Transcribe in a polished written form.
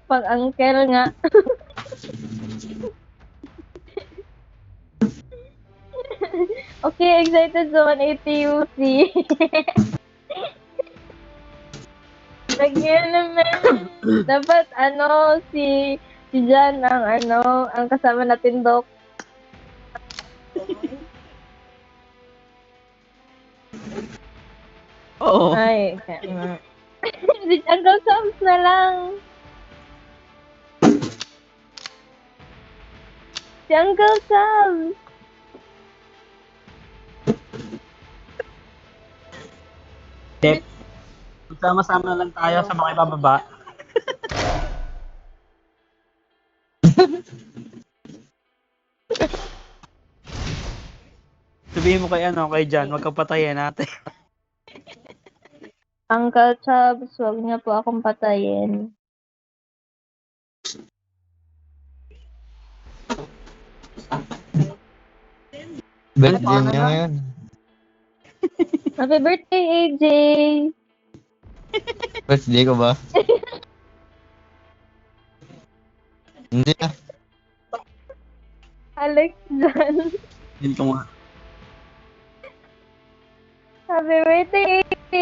Pag-uncle nga. Okay, excited naman ATUC. Lagyan naman. Dapat si Jan ang kasama natin, Doc. Oo. Ay, si Uncle Sams na lang. Si Uncle Sams. Dep. Magsama-sama na lang tayo sa mga ibababa. Sabihin mo kay Jan, wag kang patayin natin. Uncle Chubbs, wag niya po akong patayin. Birthday niya ngayon. Happy birthday, AJ! Birthday ko ba? Hindi na. Alex Jan. Hindi ko nga. Happy birthday, AJ!